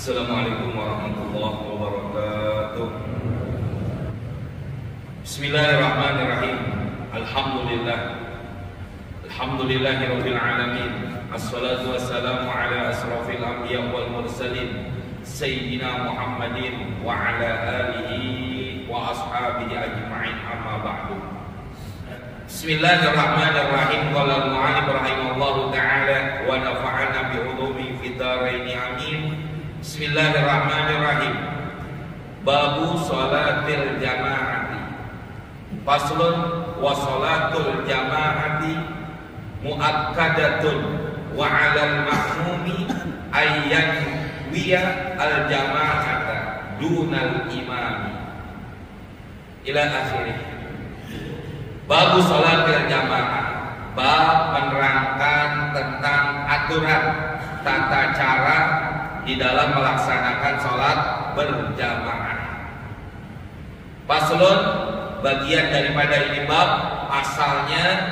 Assalamualaikum warahmatullahi wabarakatuh. Bismillahirrahmanirrahim. Alhamdulillahirabbil alamin. Assalatu wassalamu ala asrafil anbiya wal mursalin sayyidina Muhammadin wa ala alihi wa ashabihi ajma'in, amma ba'du. Bismillahirrahmanirrahim. Qala al-mu'allif rahimahullahu ta'ala wa nafa'ana bi ulumi fid dharain, amin. Bismillahirrahmanirrahim. Babu sholatil jamaati. Faslun wa sholatul jamaati muakkadatun wa 'alal ma'mumi ayyan wiya al jamaata dunal imami ila akhirih. Babu sholatil jamaah, bab menerangkan tentang aturan tata cara di dalam melaksanakan sholat berjamaah. Faslun, bagian daripada ini bab, asalnya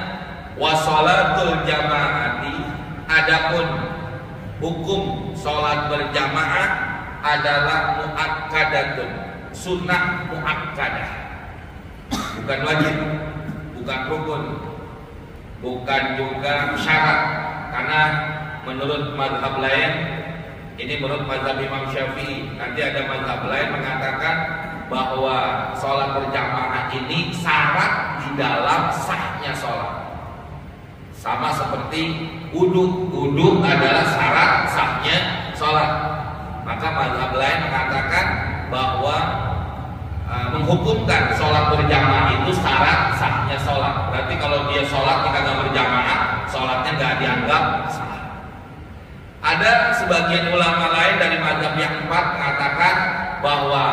wasolatul jamaati, adapun hukum sholat berjamaah adalah muakkadatun, sunnah muakkadah, bukan wajib, bukan rukun, bukan juga syarat. Karena menurut mazhab lain, ini menurut mazhab Imam Syafi'i, nanti ada mazhab lain mengatakan bahwa sholat berjamaah ini syarat di dalam sahnya sholat. Sama seperti wudu adalah syarat sahnya sholat. Maka mazhab lain mengatakan bahwa menghukumkan sholat berjamaah itu syarat sahnya sholat. Berarti kalau dia sholat jika nggak berjamaah, sholatnya nggak dianggap sah. Ada sebagian ulama lain dari mazhab yang keempat mengatakan bahwa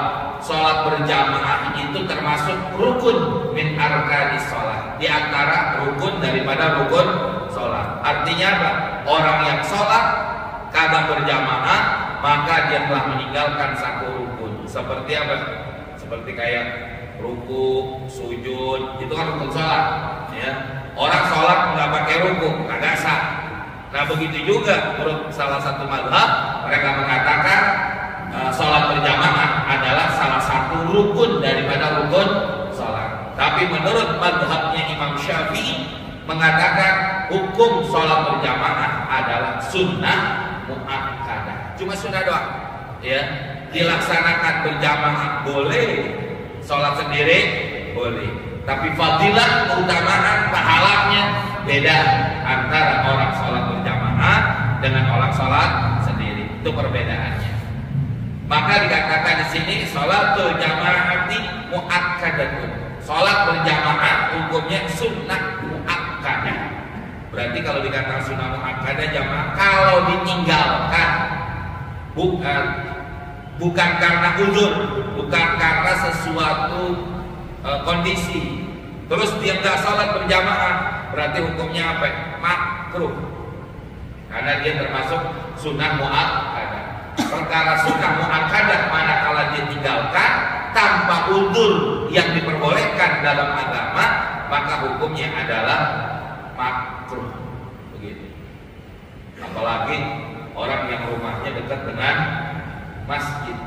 sholat berjamaah itu termasuk rukun min arkanis sholat, di antara rukun daripada rukun sholat. Artinya apa? Orang yang sholat kagak berjamaah maka dia telah meninggalkan satu rukun. Seperti apa? Seperti kayak ruku, sujud, itu kan rukun sholat. Ya. Orang sholat nggak pakai ruku, kagak sah. Nah begitu juga menurut salah satu mazhab, mereka mengatakan sholat berjamaah adalah salah satu rukun daripada rukun sholat. Tapi menurut mazhabnya Imam Syafi'i mengatakan hukum sholat berjamaah adalah sunnah muakkadah, cuma sunnah doang. Ya, dilaksanakan berjamaah boleh, sholat sendiri boleh. Tapi fadilah, keutamaan, pahalanya beda antara orang sholat berjamaah dengan orang sholat sendiri. Itu perbedaannya. Maka dikatakan di sini sholatul jamaati muakkadatun. Sholat berjamaah hukumnya sunnah muakkadah. Berarti kalau dikatakan sunnah muakkadah jamaah, kalau ditinggalkan bukan karena uzur, bukan karena sesuatu kondisi, terus dia nggak sholat berjamaah, berarti hukumnya apa? Makruh, karena dia termasuk sunnah muakkadah. Perkara sunnah muakkadah manakala dia tinggalkan tanpa uzur yang diperbolehkan dalam agama, maka hukumnya adalah makruh. Begitu. Apalagi orang yang rumahnya dekat dengan masjid.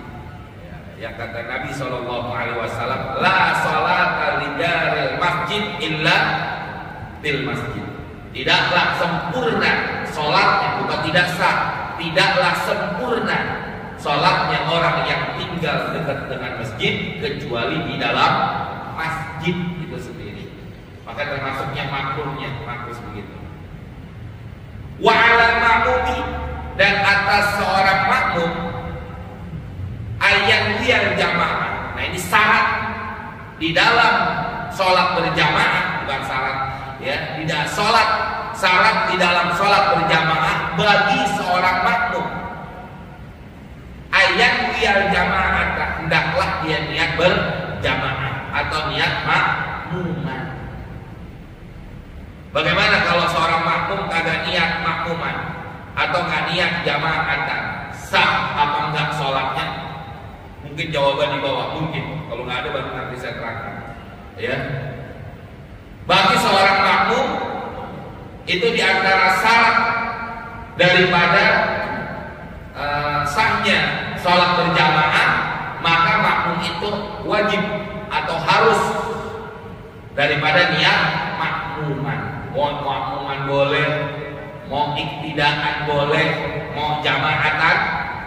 Yang kata Nabi SAW, la sholata li jaril masjid illa bil masjid. Tidaklah sempurna sholatnya, bukan tidak sah, tidaklah sempurna sholatnya orang yang tinggal dekat dengan masjid kecuali di dalam masjid itu sendiri. Maka termasuknya makruhnya, makruh begitu. Wa 'alal ma'mumi, dan atas seorang makmum ayat wial jamaah. Nah ini syarat di dalam sholat berjamaah, bukan syarat ya, tidak sholat, syarat di dalam sholat berjamaah bagi seorang makmum. Ayat wial jamaah, hendaklah dia niat berjamaah atau niat makmuman. Bagaimana kalau seorang makmum kagak niat makmuman atau nggak niat jamaatan, sah apa enggak sholatnya? Mungkin jawaban di bawah, mungkin. Kalau nggak ada baru nanti saya terangkan. Ya. Bagi seorang makmum itu diantara syarat daripada sahnya sholat berjamaah, maka makmum itu wajib atau harus daripada niat makmuman. Mau makmuman boleh, mau iktidaan boleh, mau jamaatan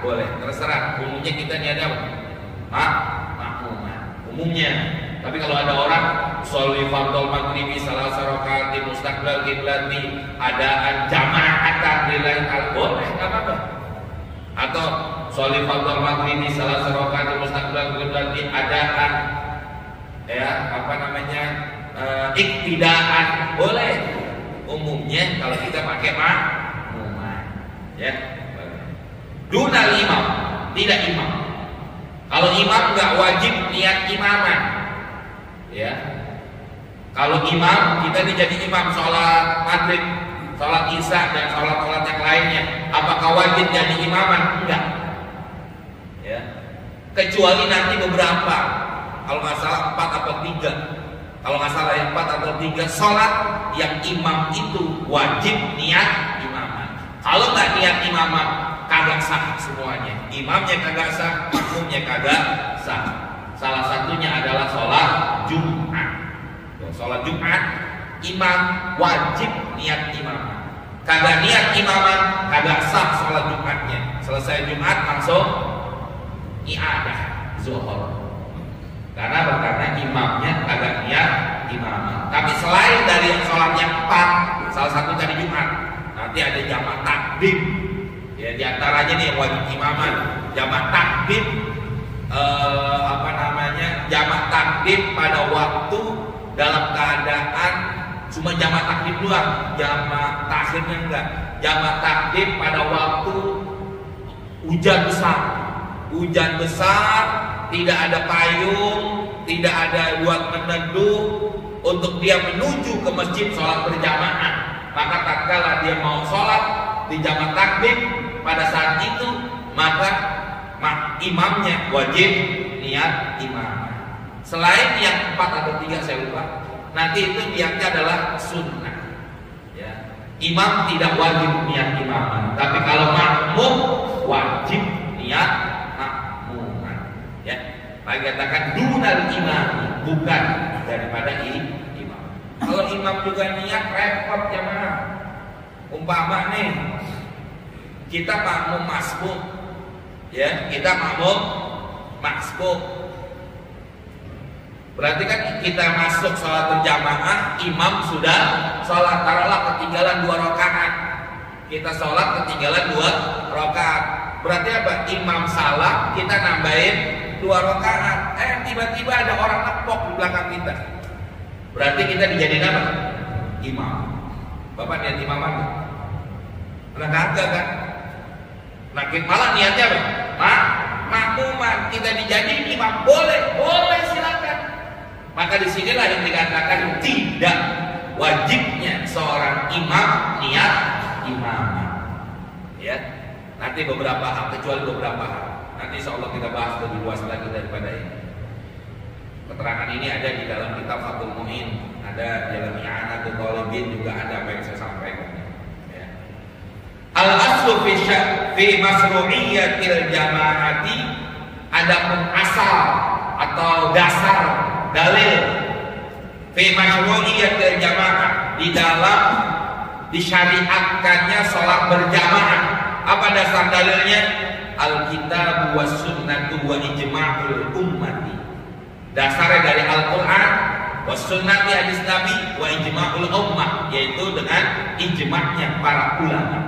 boleh, terserah. Umumnya kita niatnya apa? Makmuman umumnya. Tapi kalau ada orang sholli fardhu maghribi salah rakaat di mustaqbal qiblati, adaan jamaatan lillahi ta'ala, boleh, enggak apa-apa. Atau sholli fardhu maghribi salah rakaat di mustaqbal qiblati, adaan iktidaan, boleh. Umumnya kalau kita pakai makmuman, ya. Dunal imam, tidak imam. Kalau imam nggak wajib niat imaman, ya. Kalau imam, kita jadi imam sholat maghrib, sholat isya dan sholat yang lainnya, apakah wajib jadi imaman? Enggak, ya. Kecuali nanti beberapa, kalau nggak salah 4 atau 3, kalau nggak salah yang 4 atau 3 sholat yang imam itu wajib niat imaman. Kalau nggak niat imaman, kagak sah semuanya. Imamnya kagak sah, makmumnya kagak sah. Salah satunya adalah sholat Jumat. Sholat Jumat, imam wajib niat imaman. Kagak niat imaman, kagak sah sholat Jumatnya. Selesai Jumat langsung i'adah zuhur. Karena imamnya kagak niat imaman. Tapi selain dari sholat yang 4, salah satu dari Jumat, nanti ada jamak takdim. Ya, diantaranya nih yang wajib imaman, jamak takdim, jamak takdim pada waktu dalam keadaan cuma jamak takdim doang, jamak takhirnya enggak. Jamak takdim pada waktu hujan besar, tidak ada payung, tidak ada buat meneduh untuk dia menuju ke masjid sholat berjamaah. Maka tatkala dia mau sholat di jamak takdim, pada saat itu maka imamnya wajib niat imam. Selain yang 4 atau 3 saya lupa, nanti itu niatnya adalah sunnah, ya. Imam tidak wajib niat imaman, tapi kalau makmum wajib niat makmuman, ya. Lagi katakan dunal imam, bukan daripada imam. Kalau imam juga niat repot jamaah. Umpama nih kita makmum masbuk, ya, kita makmum masbuk. Berarti kan kita masuk sholat berjamaah, imam sudah sholat, taruhlah ketinggalan 2 rakaat. Kita sholat ketinggalan 2 rakaat. Berarti apa? Imam salah, kita nambahin 2 rakaat. Tiba-tiba ada orang nepok di belakang kita. Berarti kita dijadiin apa? Imam. Bapak niat imaman nggak? Pernah kagak kan? Nah, malah niatnya apa? Makmuman, kita dijadiin imam, boleh silakan. Maka disinilah yang dikatakan tidak wajibnya seorang imam niat imaman, ya. Nanti beberapa hal, kecuali beberapa hal, nanti insya Allah kita bahas lebih luas lagi daripada ini. Keterangan ini ada di dalam kitab Fathul Mu'in, ada di dalam I'anatul Thalibin, juga ada apa yang saya sampaikan, ya. Al-aslu fi masru'iyyatil jama'ati, adapun asal atau dasar dalil fi masru'iyyatil jama'ah, di dalam disyariatkannya sholat berjamaah. Apa dasar dalilnya? Al-kitab was sunnatu wa ijma'ul ummati. Dasarnya dari Al-Quran, was sunnati hadis Nabi, wa ijma'ul ummah, yaitu dengan ijma'nya para ulama.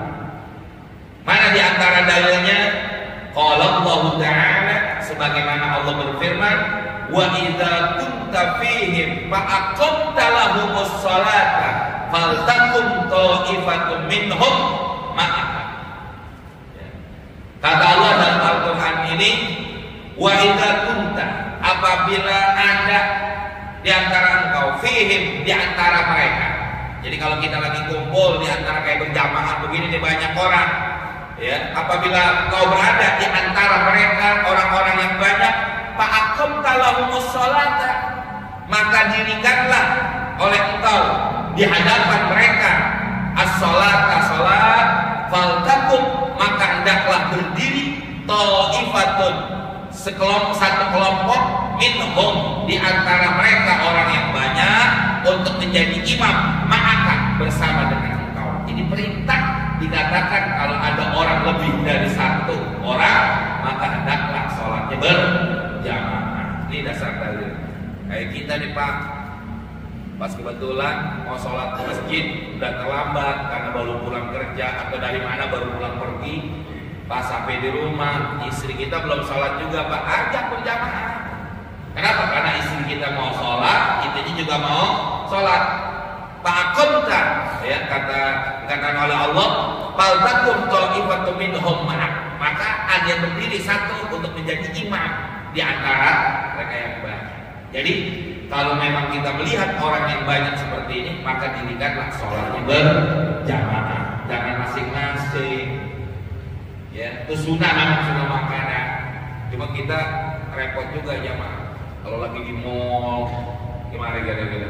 Mana di antara dalilnya? Qala Allah Ta'ala, sebagaimana Allah berfirman, wa idza kunta fihim fa aqamta lahumus sholata faltakum ta'ifatun minhum ma'aka. Kata Allah dalam Al-Quran ini, wa idza kunta, apabila ada di antara engkau, fihim, di antara mereka. Jadi kalau kita lagi kumpul di antara kayak berjamaah begini nih, banyak orang, ya, apabila kau berada di antara mereka, orang-orang yang banyak, fa'aqamta lahumus sholata, maka dirikanlah oleh engkau di hadapan mereka as-sholata, sholat, faltakum, maka hendaklah berdiri ta'ifatun satu kelompok minhum di antara mereka orang yang banyak untuk menjadi imam ma'aka bersama dengan engkau. Ini perintah dikatakan kalau ada orang lebih dari satu orang maka hendaklah sholatnya berjamaah. Ini dasar dalil. Kayak kita nih Pak, pas kebetulan mau sholat ke masjid udah terlambat karena baru pulang kerja atau dari mana baru pulang pergi, pas sampai di rumah istri kita belum sholat juga Pak, ajak berjamaah. Kenapa? Karena istri kita mau sholat, kita juga mau sholat. Fa'akumta, ya kata oleh Allah, faltakum ta'ifatum minhum ma'ak, maka ada yang berdiri satu untuk menjadi imam di antara mereka yang banyak. Jadi kalau memang kita melihat orang yang banyak seperti ini, maka dirikanlah sholatnya berjamaah, jangan masing-masing. Ya, itu sunnah, memang sunnah makanan. Cuma kita repot juga jamaah. Kalau lagi di mall, gimana gara-gara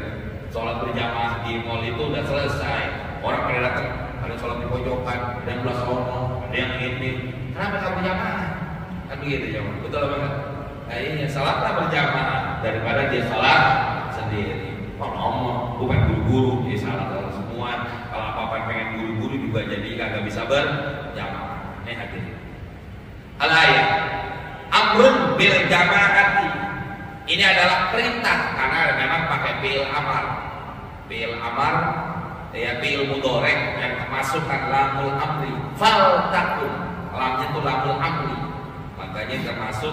sholat berjamaah di mall itu udah selesai, orang pada datang, ada sholat di pojokan, ada yang belah sono, ada yang ini. Kenapa kamu berjamaah? Kan begitu jamaah, betul apa enggak? Kayaknya sholatlah berjamaah daripada dia sholat sendiri. Ngomong, bukan guru-guru, dia salah semua. Kalau apa-apa pengen guru-guru juga jadi kagak bisa berjamaah. Ini hadirin. Al-ayat amrun bil jamaati. Ini adalah perintah karena memang pakai fi'il amar. Fi'il amar ya fi'il mudhari yang memasukkan lamul amri. Fal takun. Lamnya itu lamul amri. Makanya termasuk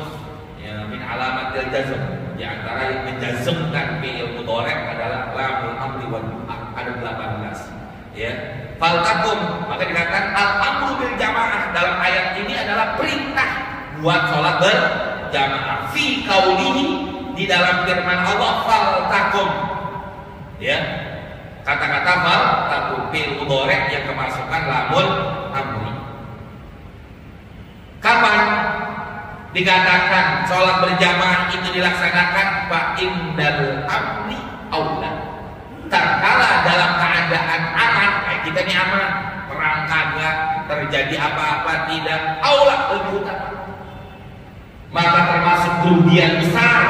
ya, min alamatil jazm. Di antara yang menjazmkan fi'il mudhari adalah lamul amri wal ada 18. Ya. Fal takun, maka dikatakan al amru bil jamaah dalam ayat ini adalah perintah buat sholat berjamaah. Fi qaulihi, di dalam firman Allah, fal takum, ya, kata-kata fal takum fi'il mudhari yang kemasukan lamul amri. Kapan dikatakan sholat berjamaah itu dilaksanakan? Fa indal amri aula, terkala dalam keadaan aman, kayak kita ini aman, perang kagak, terjadi apa-apa tidak, aula lebih utama. Maka termasuk kerugian besar,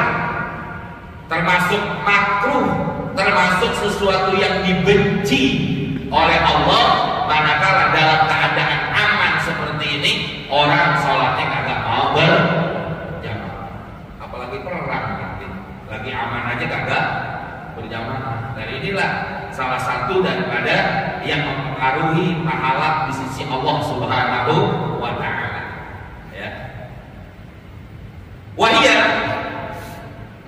termasuk makruh, termasuk sesuatu yang dibenci oleh Allah manakala dalam keadaan aman seperti ini orang sholatnya kagak mau berjamaah, apalagi perang nanti lagi aman aja kagak berjamaah. Dan inilah salah satu daripada yang mempengaruhi pahala di sisi Allah Subhanahu wa ta'ala, ya. Wahia,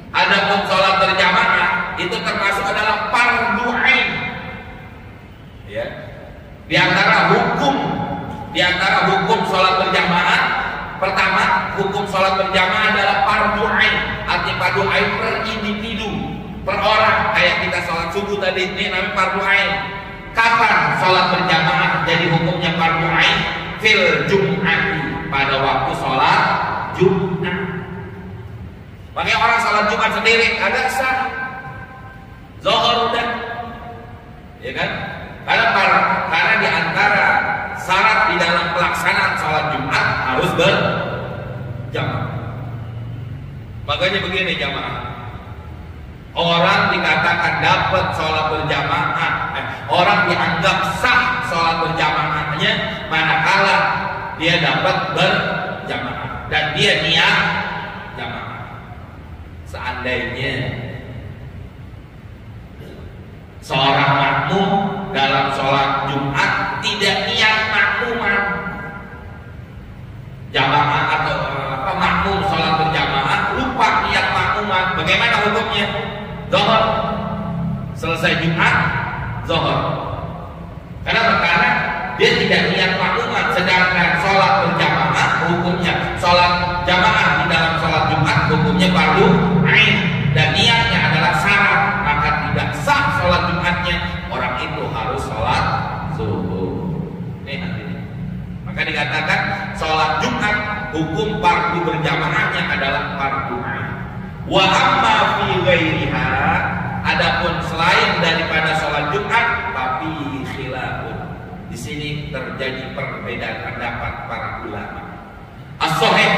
adapun sholat berjamaah itu termasuk adalah fardhu ain. Ya. Di antara hukum sholat berjamaah, pertama hukum sholat berjamaah adalah fardhu ain. Arti fardhu ain per individu, per orang. Kayak kita sholat subuh tadi, ini namanya fardhu ain. Kapan sholat berjamaah jadi hukumnya fardhu ain? Fil jum'ati, pada waktu sholat Jumat. Makanya orang sholat Jumat sendiri agak sah, zuhur udah, ya kan? Karena di antara syarat di dalam pelaksanaan sholat Jumat harus berjamaah. Makanya begini jamaah, orang dikatakan dapat sholat berjamaah, orang dianggap sah sholat berjamaahnya manakala dia dapat berjamaah dan dia niat jamaah. Seandainya seorang makmum dalam sholat Jumat tidak niat makmuman jamaah atau makmum sholat berjamaah lupa niat makmuman, bagaimana hukumnya? Zuhur, selesai Jumat zuhur. Karena dia tidak niat makmuman, sedangkan sholat berjamaah hukumnya sholat jamaah di dalam sholat Jumat hukumnya fardhu ain dan niatnya adalah syarat, maka tidak sah sholat Jumatnya. Orang itu harus sholat zuhur. Ini nanti. Maka dikatakan sholat Jumat hukum fardhu berjamaahnya adalah fardhu ain. Wa amma fi ghairiha, adapun selain daripada sholat Jumat, tapi khilafun. Di sini terjadi perbedaan pendapat para ulama. As-shahih,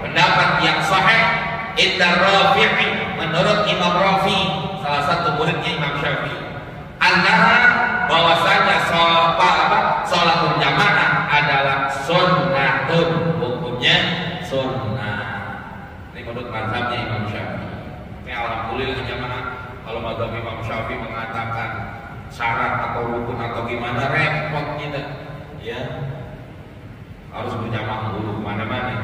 pendapat yang sahih inda Rafi'i, menurut Imam Rafi, salah satu muridnya Imam Syafi'i, annaha, bahwasanya sholat berjamaah adalah sunnatun, hukumnya sunnah. Ini menurut mazhabnya Imam Syafi'i. Ini alhamdulillah jamaah, kalau mazhab Imam Syafi'i mengatakan syarat atau rukun atau gimana repot kita, ya harus berjamaah dulu kemana-mana.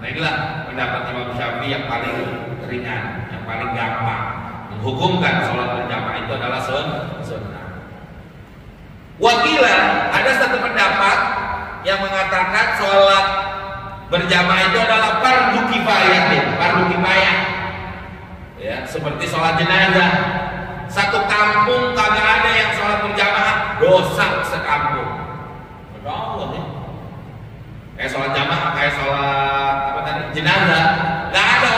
Nah inilah pendapat Imam Syafi'i yang paling ringan, yang paling gampang menghukumkan sholat berjamaah itu adalah sunnah. Wakila, ada satu pendapat yang mengatakan sholat berjamaah itu adalah fardu kifayah, ya, seperti sholat jenazah. Satu kampung kagak ada yang sholat berjamaah, dosa sekampung. Masya Allah ya. Kayak sholat jamaah, kayak sholat apa tadi, jenazah, nggak ada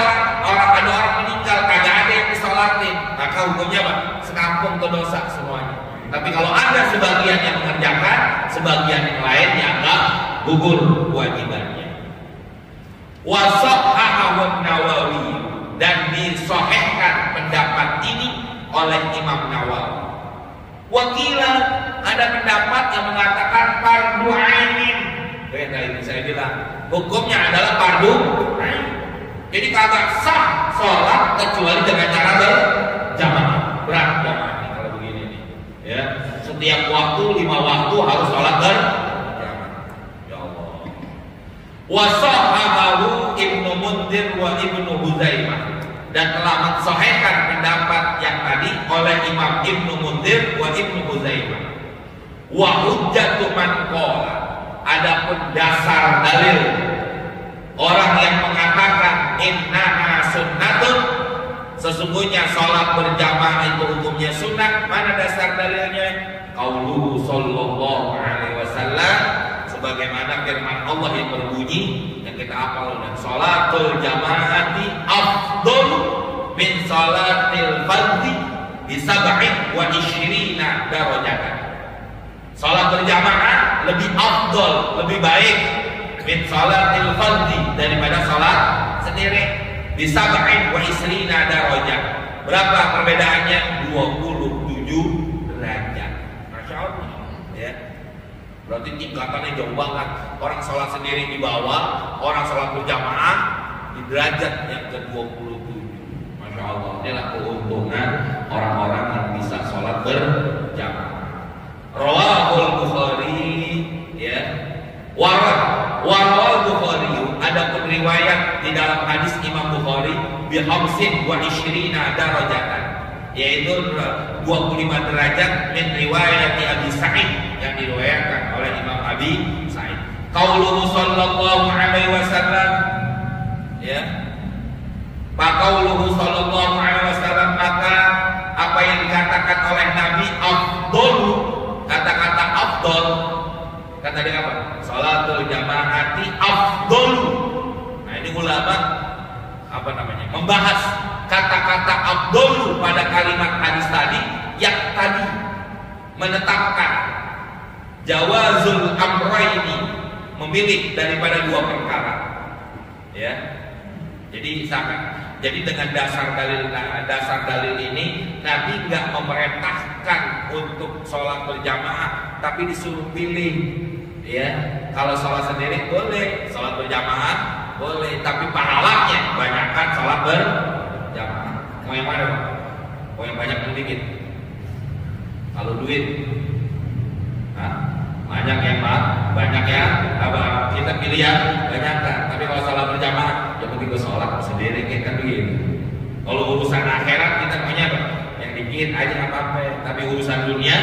orang meninggal, kagak ada yang disolatin, maka hukumnya apa? Sekampung itu dosa semuanya. Tapi kalau ada sebagian yang mengerjakan, sebagian yang lain dianggap gugur kewajibannya. Wasahhahu Nawawi, dan disahihkan pendapat ini oleh Imam Nawawi. Wakila, ada pendapat yang mengatakan fardu ainin. Kayak tadi saya bilang, hukumnya adalah fardu ain. Jadi kagak sah sholat kecuali dengan cara berjamaah. Berat jamaah ini kalau begini nih. Ya, setiap waktu 5 waktu harus sholat berjamaah. Ya Allah. Wasahhahu Ibnu Munzir wa Ibnu Huzaimah, dan telah mensahihkan pendapat yang tadi oleh Imam Ibnu Munzir wa Ibnu Huzaimah. Wa hujjatu man qala, adapun dasar dalil orang yang mengatakan innaha sunnatun, sesungguhnya sholat berjamaah itu hukumnya sunnah, mana dasar dalilnya? Qauluhu sallallahu alaihi wasallam, sebagaimana firman Allah yang berbunyi yang kita hafal, dan sholatul jamaati afdal min sholatil fardhi bi 27 darajatan. Sholat berjamaah lebih afdal, lebih baik min sholatil fardhi, daripada sholat sendiri, bi 27 darajat. Berapa perbedaannya? 27 derajat. Masya Allah ya. Berarti tingkatannya jauh banget. Orang sholat sendiri di bawah, orang sholat berjamaah di derajat yang ke-27. Masya Allah, inilah keuntungan orang-orang yang bisa sholat berjamaah. Rawahul Bukhari, ya. Warawal Bukhari, ada riwayat di dalam hadis Imam Bukhari bi 25 darajatan, yaitu 25 derajat min riwayat Abi Sa'id, yang diriwayatkan oleh Imam Abi Sa'id. Qauluhu sallallahu alaihi wasallam, ya. Qauluhu sallallahu alaihi wasallam, maka apa yang dikatakan oleh Nabi afdal, kata-kata afdal, kata dia apa? Salatul jamaati afdal. Nah ini ulama apa namanya? Membahas kata-kata afdal pada kalimat hadis tadi, yang tadi menetapkan jawazul amraini, memilih daripada 2 perkara. Ya. Jadi dengan dasar dalil ini Nabi nggak memerintahkan untuk sholat berjamaah, tapi disuruh pilih. Ya, kalau sholat sendiri boleh, sholat berjamaah boleh, tapi pahalanya banyakkan sholat berjamaah. Mau yang mana, Pak? Mau yang banyak atau dikit? Kalau duit, banyak yang banyak ya. Kita pilih yang banyak kan. Tapi kalau sholat berjamaah, ya penting gue sholat sendiri kan begitu. Kalau urusan akhirat kita maunya apa? Yang dikit aja nggak apa-apa. Tapi urusan dunia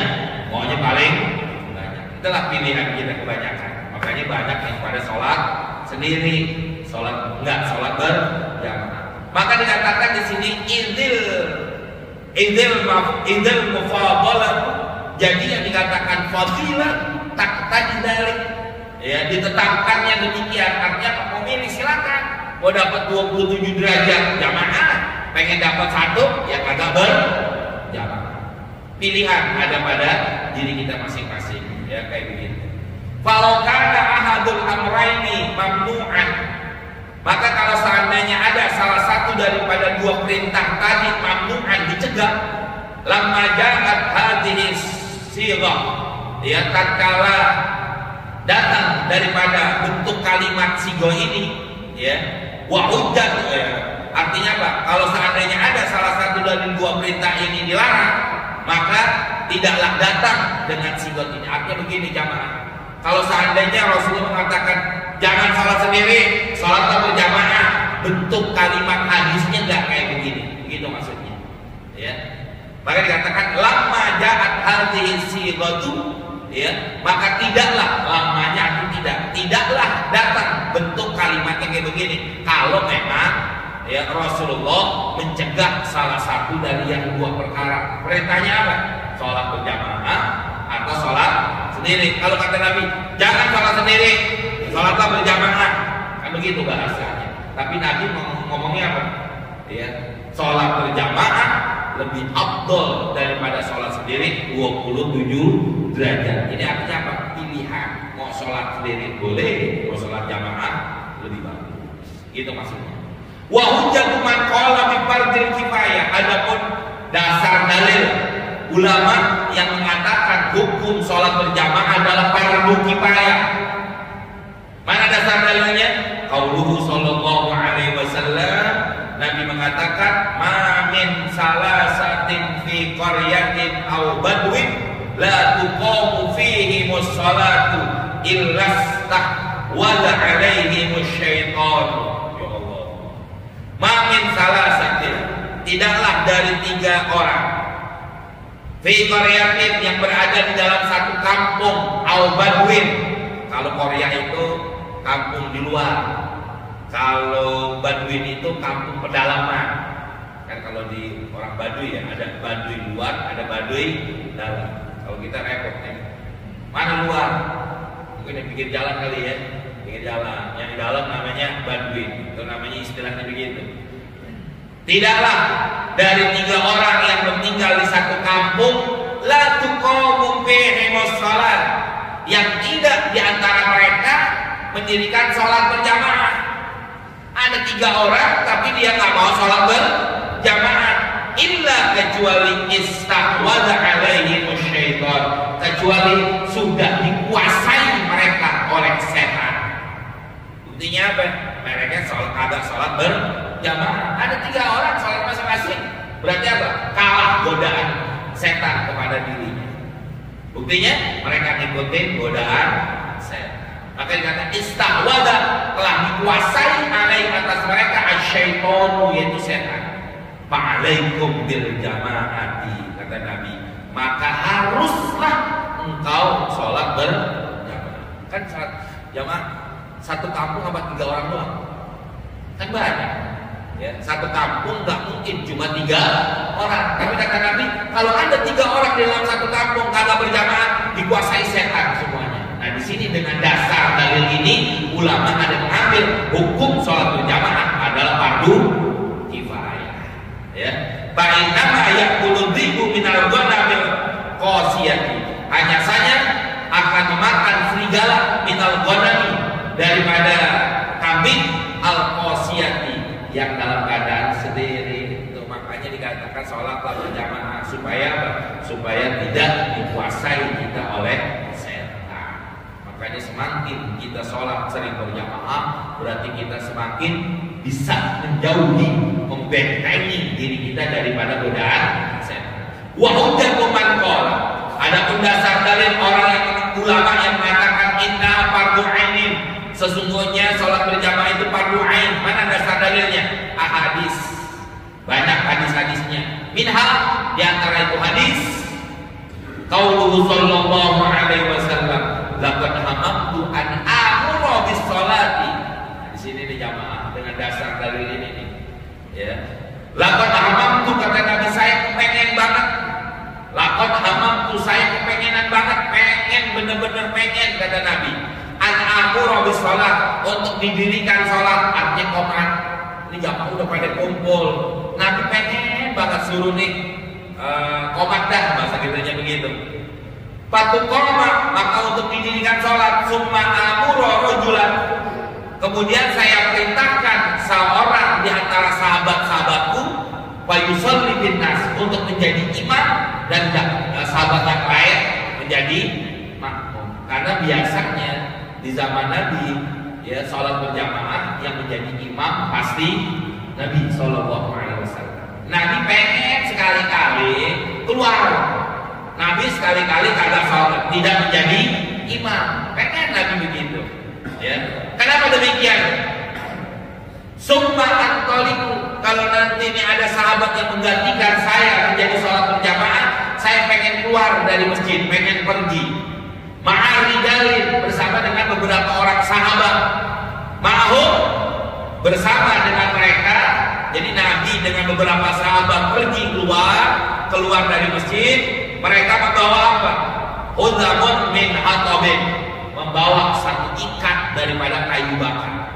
maunya paling banyak. Itulah pilihan kita kebanyakan. Makanya banyak yang pada sholat sendiri, sholat berjamaah. Maka dikatakan di sini idil mufadalah. Jadi yang dikatakan fadilah tak tadi dalil, ya, ditetapkannya demikian. Artinya mau milih silakan. Mau dapat 27 derajat jamaah, pengen dapat 1 ya kagak berjamaah. Pilihan ada pada diri kita masing-masing, ya kayak begitu. Falau kana ahadul amraini mamnu'an, maka kalau seandainya ada salah satu daripada dua perintah tadi mamnu'an dicegah, lamma ja'at hadhihi sighah, ya, tatkala datang daripada bentuk kalimat sigo ini, ya, wa hujjat, artinya apa? Kalau seandainya ada salah satu dari dua perintah ini dilarang, maka tidaklah datang dengan sigo ini. Artinya begini jamaah, kalau seandainya Rasulullah mengatakan jangan sholat sendiri, sholatlah berjamaah, bentuk kalimat hadisnya nggak kayak begini, begitu maksudnya, ya. Maka dikatakan lamma ja'at hadhihi sighatu, ya, maka tidaklah, lamanya tidaklah datang bentuk kalimatnya kayak begini kalau memang, ya, Rasulullah mencegah salah satu dari yang dua perkara. Perintahnya apa? Sholat berjamaah atau sholat sendiri. Kalau kata Nabi jangan sholat sendiri, sholatlah berjamaah, kan begitu bahasanya. Tapi Nabi ngomongnya apa? Ya, sholat berjamaah lebih afdol daripada sholat sendiri 27 derajat. Ini artinya apa? Pilihan. Mau sholat sendiri boleh, mau sholat jamaah lebih bagus. Gitu maksudnya. Wa hujjatu man qala bi fardil kifayah. Adapun dasar dalil ulama yang mengatakan hukum sholat berjamaah adalah fardu kifayah. Mana dasar dalilnya? Qauluhu sallallahu alaihi wasallam, Nabi mengatakan, "Ma min salasatin fi qaryatin aw badwin la tuqamu fihi musallatu illa stahwala alaihi musyaitan." Ya Allah. Ma min salasatin, tidaklah dari 3 orang, fi qaryatin yang berada di dalam satu kampung, aw badwin. Kalau Korea itu kampung di luar, kalau Baduin itu kampung pedalaman. Kan kalau di orang Baduy ya, ada Baduy luar, ada Baduy dalam. Kalau kita repot nih, mana luar? Mungkin di pinggir jalan kali ya, pinggir jalan. Yang di dalam namanya Baduy, itu namanya istilahnya begitu. Tidaklah dari 3 orang yang tinggal di satu kampung, la tuqamu fihi shalat, yang tidak di antara mereka mendirikan sholat berjamaah. Ada 3 orang tapi dia nggak mau sholat berjamaah, illa kecuali istahwadha alaihi musyaitan, kecuali sudah dikuasai mereka oleh setan. Buktinya apa? Mereka agak sholat berjamaah. Ada 3 orang sholat masing-masing, berarti apa? Kalah godaan setan kepada dirinya. Buktinya mereka ngikutin godaan setan. Maka dikatakan istahwada, telah dikuasai alai atas mereka asyaitonu, yaitu setan. Fa'alaikum bil jamaati, kata Nabi, maka haruslah engkau sholat berjamaah. Kan sholat jamaah satu kampung apa 3 orang doang? Kan banyak. Ya, satu kampung nggak mungkin cuma 3 orang. Tapi kata Nabi, kalau ada 3 orang di dalam satu kampung kagak berjamaah, dikuasai setan semuanya. Nah, di sini dengan dasar dalil ini ulama ada mengambil hukum sholat berjamaah adalah fardu kifayah. Ya, bainama yaqulu dhibu minal ghanamil qasiyati, hanya saja akan memakan serigala minal ghanami, daripada kambing al qasiyati, yang dalam keadaan sendiri. Itu makanya dikatakan sholatlah berjamaah supaya tidak dikuasai kita oleh setan. Makanya semakin kita sholat sering berjamaah, berarti kita semakin bisa menjauhi, membentengi diri kita daripada godaan setan. Wa hujjatu man qala, adapun dasar dalil orang yang ulama yang mengatakan inna fardhu ainin, sesungguhnya sholat berjamaah itu fardu ain. Mana dasar dalilnya? Ahadis, banyak hadis-hadisnya. Minha, di antara itu hadis qauluhu sallallahu alaihi wasallam, laqad hamamtu an amura bis sholati. Di sini nih jamaah dengan dasar dalil ini nih. Ya. Laqad hamamtu, kata Nabi, saya pengen banget. Laqad hamamtu, saya kepengenan banget, pengen, bener-bener pengen, kata Nabi. An amura bis sholat, untuk didirikan sholat, artinya komat. Ini jamaah udah pada kumpul. Nabi pengen banget suruh nih komat dah, bahasa kitanya begitu. Patu komat, maka untuk didirikan sholat, summa amura rajulan, kemudian saya perintahkan seorang fayusalli bin nas, untuk menjadi imam, dan sahabat yang lain menjadi makmum. Karena biasanya di zaman Nabi ya sholat berjamaah yang menjadi imam pasti Nabi Shallallahu Alaihi Wasallam. Nabi pengen sekali-kali keluar. Nabi sekali-kali kagak sholat, tidak menjadi imam. Pengen Nabi begitu. Ya. Kenapa demikian? Summa antoliku, kalau nanti ini ada sahabat yang menggantikan saya menjadi sholat berjamaah, saya pengen keluar dari masjid, pengen pergi. Ma'arijalin, bersama dengan beberapa orang sahabat. Ma'hum, bersama dengan mereka. Jadi Nabi dengan beberapa sahabat pergi keluar dari masjid. Mereka membawa apa? Hudzamun min hatabin, membawa satu ikat daripada kayu bakar.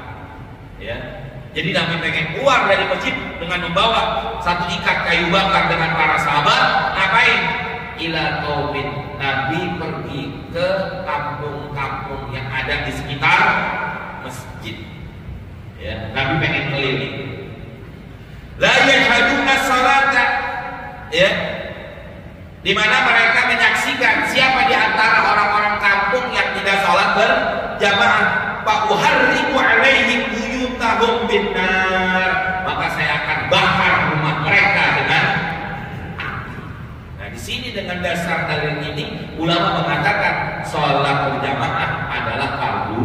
Ya. Jadi Nabi pengen keluar dari masjid dengan membawa satu ikat kayu bakar dengan para sahabat. Ngapain? Ila qaumin, Nabi pergi ke kampung-kampung yang ada di sekitar masjid. Ya, Nabi pengen keliling. La yashhaduna salata, ya, di mana mereka menyaksikan siapa di antara orang-orang kampung yang tidak sholat berjamaah. Fa uharriqu alaihim buyutahum binnar, maka saya akan bakar rumah mereka dengan api. Nah, di sini dengan dasar dalil ini ulama mengatakan sholat berjamaah adalah fardu.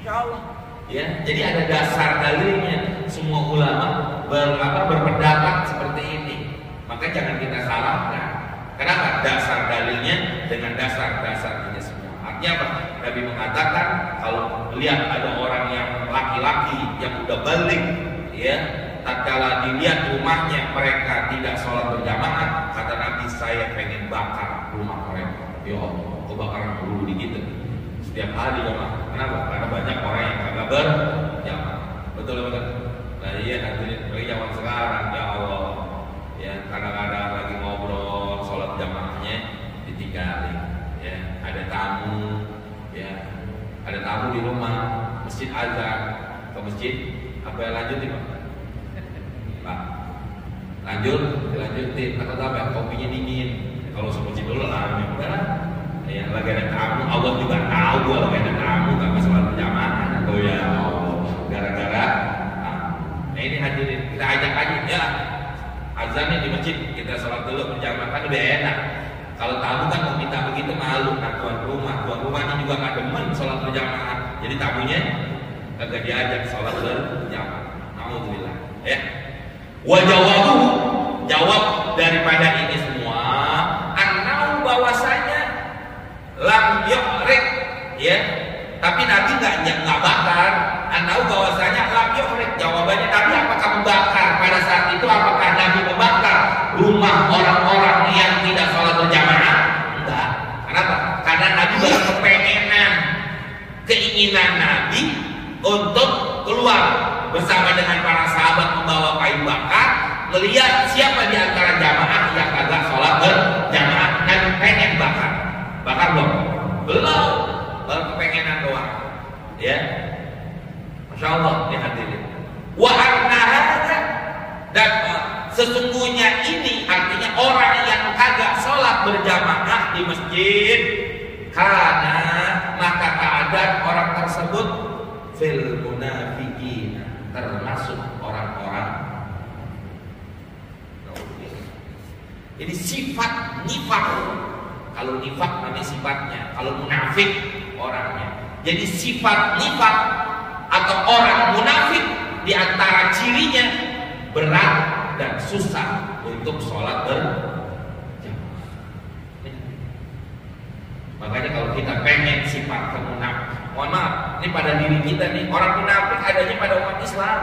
Masya Allah. Ya, jadi ada dasar dalilnya. Semua ulama berpendapat seperti ini. Maka jangan kita salahkan. Kenapa? Dasar dalilnya dengan dasar-dasar ini semua. Artinya apa? Nabi mengatakan kalau melihat ada orang yang laki-laki yang udah balik, ya, tatkala dilihat rumahnya mereka tidak sholat berjamaah, kata Nabi, saya pengen bakar rumah mereka. Ya Allah, kebakaran dulu gitu. Setiap hari jamaah. Kenapa? Karena banyak orang yang kagak berjamaah. Betul. Nah iya, nanti bagi zaman sekarang, ya Allah, ya kadang-kadang lagi ngobrol sholat jamaahnya ditinggalin. Ya, ada tamu, ya, ada tamu di rumah, masjid azan, ke masjid, apa yang lanjutin Pak? Dilanjutin, atau apa? Kopinya dingin. Kalau masjid dulu lah, ya, lagi ada tamu, Allah juga tahu gua lagi ada tamu, gak sholat berjamaah. Oh ya, gara-gara. Nah ini hadirin, kita ajak aja, ya, azannya di masjid, kita sholat dulu berjamaah kan lebih enak. Kalau tamu kan mau minta begitu malu, nah tuan rumahnya juga nggak demen sholat berjamaah, jadi tamunya agak diajak sholat berjamaah. Alhamdulillah. Ya. Wajawabu, jawab daripada ini semua, annau bahwasanya lam yuhrik, ya. Tapi Nabi nggak bakar. Annau bahwasanya lam yuhrik. Jawabannya Nabi apakah membakar pada saat itu? Apakah Nabi membakar rumah orang-orang yang tidak sholat berjamaah? Enggak. Kenapa? Karena Nabi berkepengenan, keinginan Nabi untuk keluar bersama dengan para sahabat membawa kayu bakar, melihat siapa di antara jamaah yang kagak sholat berjamaah. Nabi pengen bakar. Bakar belum? Belum. Baru kepengenan doang. Ya. Masya Allah, ini hadirin. Wa anna hadza, dan sesungguhnya ini artinya orang yang kagak sholat berjamaah di masjid, karena maka keadaan orang tersebut fil munafiqin, termasuk orang-orang. Jadi sifat nifak, kalau nifak namanya sifatnya, kalau munafik orangnya. Jadi sifat nifak atau orang munafik di antara cirinya berat dan susah untuk sholat berjamaah. Makanya kalau kita pengen sifat kemunafik, mohon maaf, ini pada diri kita nih, orang munafik adanya pada umat Islam.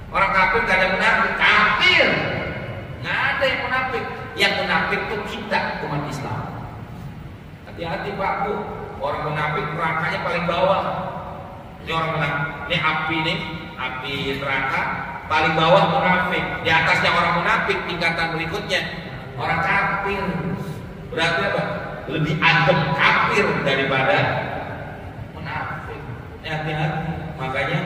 Orang kafir gak ada munafik, kafir nggak ada yang munafik. Yang munafik itu kita, umat Islam. Hati-hati Pak Bu, orang munafik nerakanya paling bawah. Ini orang munafik, ini api neraka paling bawah munafik. Di atasnya orang munafik tingkatan berikutnya orang kafir. Berarti apa? Lebih adem kafir daripada munafik. Hati-hati. Makanya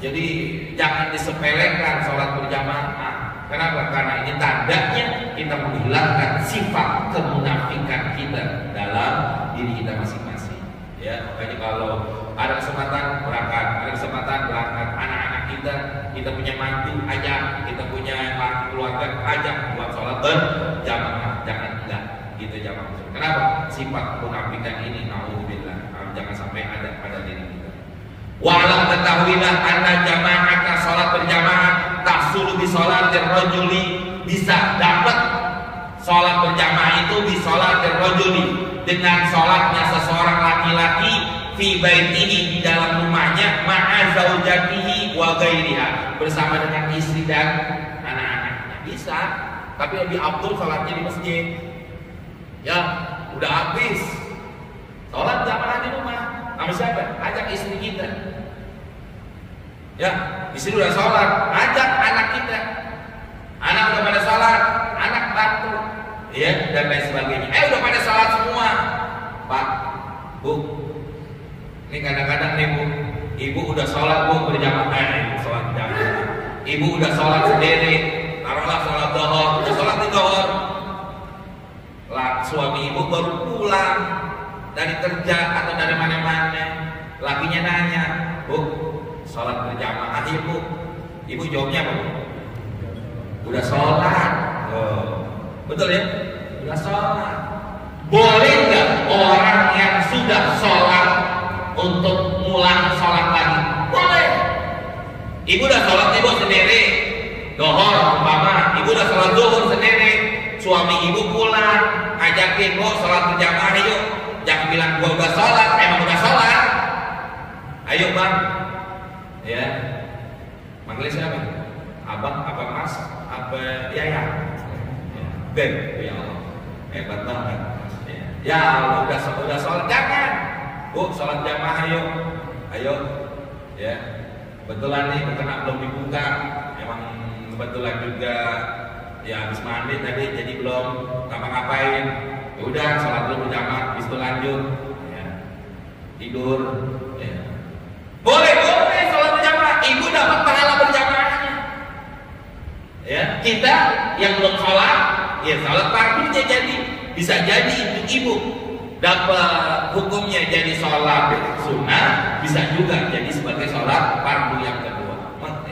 Jadi jangan disepelekan sholat berjamaah. Kenapa? Karena ini tandanya kita menghilangkan sifat kemunafikan kita dalam diri kita masing-masing. Ya, makanya kalau ada kesempatan berangkat, anak-anak kita punya mantu, ajak, kita punya keluarga, ajak buat sholat berjamaah, jangan enggak gitu jamaah. Kenapa? Sifat kemunafikan ini, naudzubillah, jangan sampai ada pada diri kita. Walau ketahuilah anna jama'ata sholat berjamaah tahsulu bi sholatir rajuli, bisa dapat sholat berjamaah itu di sholatir rajuli, dengan sholatnya seseorang laki-laki fi baitihi, di dalam rumahnya, ma'a zaujatihi wa ghairiha, bersama dengan istri dan anak-anaknya. Bisa, tapi lebih afdol sholatnya di masjid. Ya, udah habis sholat jamaah di rumah sama siapa? Ajak istri kita. Ya, istri udah sholat, ajak anak kita. Anak udah pada sholat, anak bantu, ya, dan lain sebagainya. Udah pada sholat semua, Pak, Bu. Ini kadang-kadang nih Bu, ibu udah sholat Bu berjamaah, sholat berjamaah. Ibu udah sholat sendiri, taruhlah sholat zuhur, udah sholat di zuhur. Lah, suami ibu baru pulang dari kerja atau dari mana-mana, lakinya nanya, Bu, sholat berjamaah ibu. Ibu jawabnya apa? Udah sholat. Betul ya? Udah sholat. Boleh nggak orang yang sudah sholat untuk ngulang sholat lagi? Boleh. Ibu udah sholat ibu sendiri, zuhur umpama, ibu udah sholat zuhur sendiri, suami ibu pulang, ajakin Bu sholat berjamaah yuk. Jangan bilang gua udah sholat, emang udah sholat. Ayo Bang, ya, manggilnya siapa? Abang, apa Mas, apa Yaya? Ben, ya Allah, hebat banget. Ya Allah, udah sholat, jangan Bu sholat jamaah ayo, ya. Kebetulan nih peternak belum dibuka, emang kebetulan juga ya habis mandi tadi, jadi belum ngapa-ngapain. Ya udah sholat dulu berjamaah, habis itu lanjut, ya, tidur, ya. Boleh sholat berjamaah, ibu dapat pahala berjamaahnya. Ya, kita yang belum sholat, ya sholat fardunya jadi, bisa jadi ibu dapat hukumnya jadi sholat sunnah, bisa juga jadi sebagai sholat fardu yang kedua.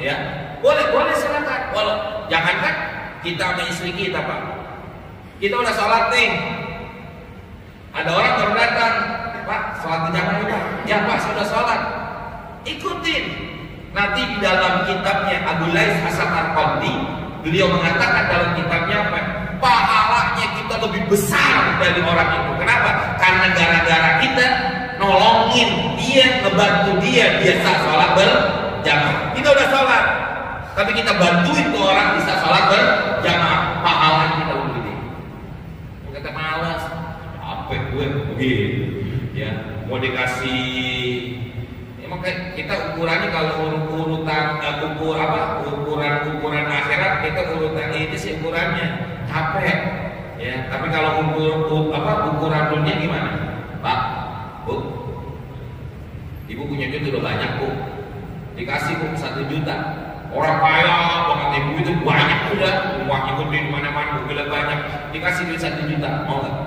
Ya, boleh silakan. Walau jangankan kita sama istri kita Pak, kita udah sholat nih, ada orang baru datang, Pak sholat berjamaah Pak. Ya Pak, sudah sholat. Ikutin. Nanti di dalam kitabnya Abu Lais Hasan Al-Qadhi, beliau mengatakan dalam kitabnya apa? Pahalanya kita lebih besar dari orang itu. Kenapa? Karena gara-gara kita nolongin dia, ngebantu dia biasa sholat berjamaah. Kita udah sholat, tapi kita bantuin tuh orang bisa sholat berjamaah, pahalanya kita lebih gede. Kita malas, apa gue begitu, ya mau dikasih. Maka kita ukurannya kalau ukuran akhirat, kita urutan ini sih ukurannya capek, ya. Tapi kalau ukuran dunia gimana, Pak, Bu? Ibu punya duit udah banyak Bu, dikasih Bu 1 juta. Orang kaya banget, ibu itu banyak udah, uangnya gede di mana-mana, mobilnya banyak, dikasih duit 1 juta, mau nggak?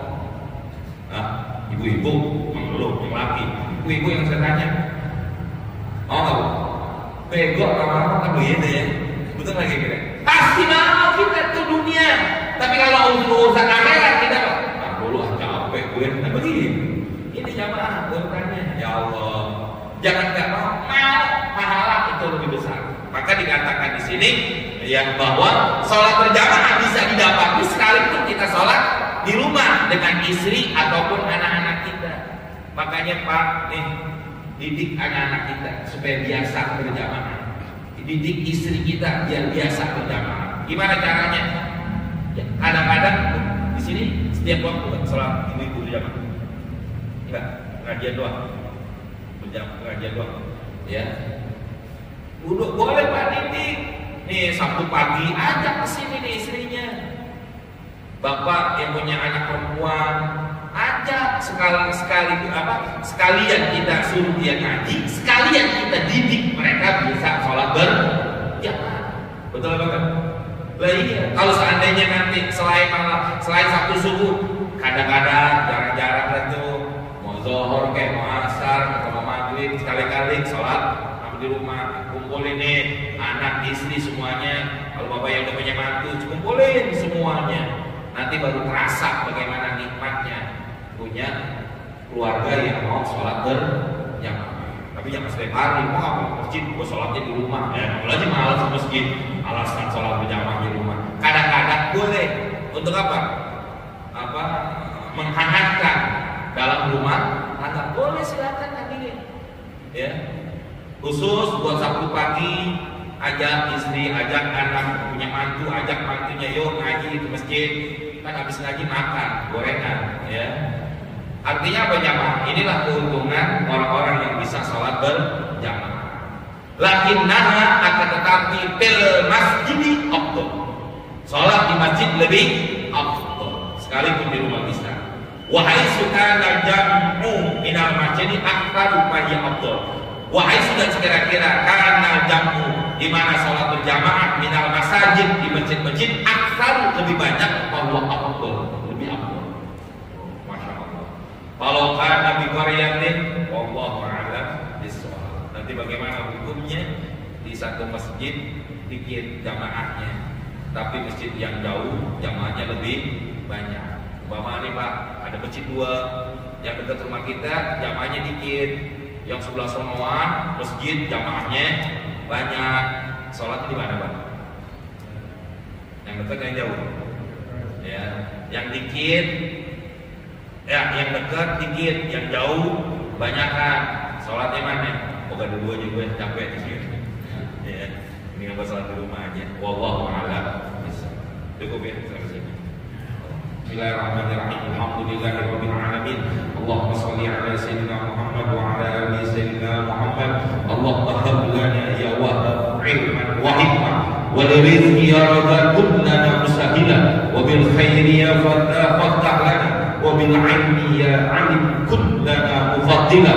Ibu-ibu, yang laki, ibu-ibu yang saya tanya. Mau nggak Bu? Bego lama-lama kan begitu ya. Betul lagi kira. Pasti mau kita tuh dunia. Tapi kalau urusan akhirat kita dulu capek gue. Nah begini. Ini jamaah urutannya. Ya Allah. Jangan nggak mau pahala itu lebih besar. Maka dikatakan di sini ya bahwa sholat berjamaah bisa didapati sekalipun kita sholat di rumah dengan istri ataupun anak-anak kita. Makanya Pak nih, didik anak-anak kita supaya biasa berjamaah. Didik istri kita biar biasa berjamaah. Gimana caranya? Ya, kadang-kadang di sini setiap waktu sholat ibu-ibu berjamaah. Enggak, pengajian doang. Pengajian doang. Ya. Udah boleh Pak didik. Nih Sabtu pagi ajak ke sini nih istrinya. Bapak yang punya anak perempuan, ajak sekalian kita suruh dia ngaji, sekalian kita didik mereka bisa sholat berjamaah. Betul banget. Lah iya, kalau seandainya nanti selain Sabtu subuh, kadang-kadang jarang-jarang itu mau zuhur kayak mau asar atau mau maghrib sekali-kali sholat di rumah, kumpulin nih anak istri semuanya. Kalau bapak yang udah punya mantu, kumpulin semuanya. Nanti baru terasa bagaimana nikmatnya punya keluarga yang mau sholat berjamaah. Tapi jangan setiap hari, mau apa masjid, mau sholatnya di rumah. Ya, mulai malas ke masjid, alasan sholat berjamaah di rumah. Kadang-kadang boleh untuk apa? Menghangatkan dalam rumah. Agak boleh silakan hadirin. Ya, khusus buat Sabtu pagi, ajak istri, ajak anak, punya mantu, ajak mantunya, yuk ngaji ke masjid. Kan habis ngaji makan gorengan, ya. Artinya apa jamaah? Inilah keuntungan orang-orang yang bisa sholat berjamaah. Lakinnaha akan tetapi fil masjidi afdal. Sholat di masjid lebih afdal sekalipun di rumah bisa. Wahai sukana jam'u minal masjidi aktaru fahiya afdal. Wahai sudah sekira-kira karena jam'u di mana sholat berjamaah minal masajid di masjid-masjid aktaru lebih banyak bahwa afdal, lebih afdal. Kalau kan Nabi Qaryatin, wallahu a'lam bishawab. Nanti bagaimana hukumnya di satu masjid dikit jamaahnya, tapi masjid yang jauh jamaahnya lebih banyak. Umpama nih Pak, ada masjid dua, yang dekat rumah kita jamaahnya dikit, yang sebelah sonoan masjid jamaahnya banyak. Sholat di mana Pak? Yang dekat yang jauh? Ya, yang dikit. Ya, yang dekat dikit, yang jauh banyakan. Sholatnya mana? Bukan dulu aja gue capek di sini. Ya, ini apa sholat di rumah aja. Wallahu a'lam. Cukup ya sampai sini. Bismillahirrahmanirrahim. Alhamdulillahirabbil alamin. Allahumma shalli ala sayyidina Muhammad wa ala ali sayyidina Muhammad. Allahumma hab lana ya wahhab ilman wa hikmah wa rizqi ya rabbana kullana musahila wa bil khairi ya fattah lana وبالعلم يا علم كلنا مفضلا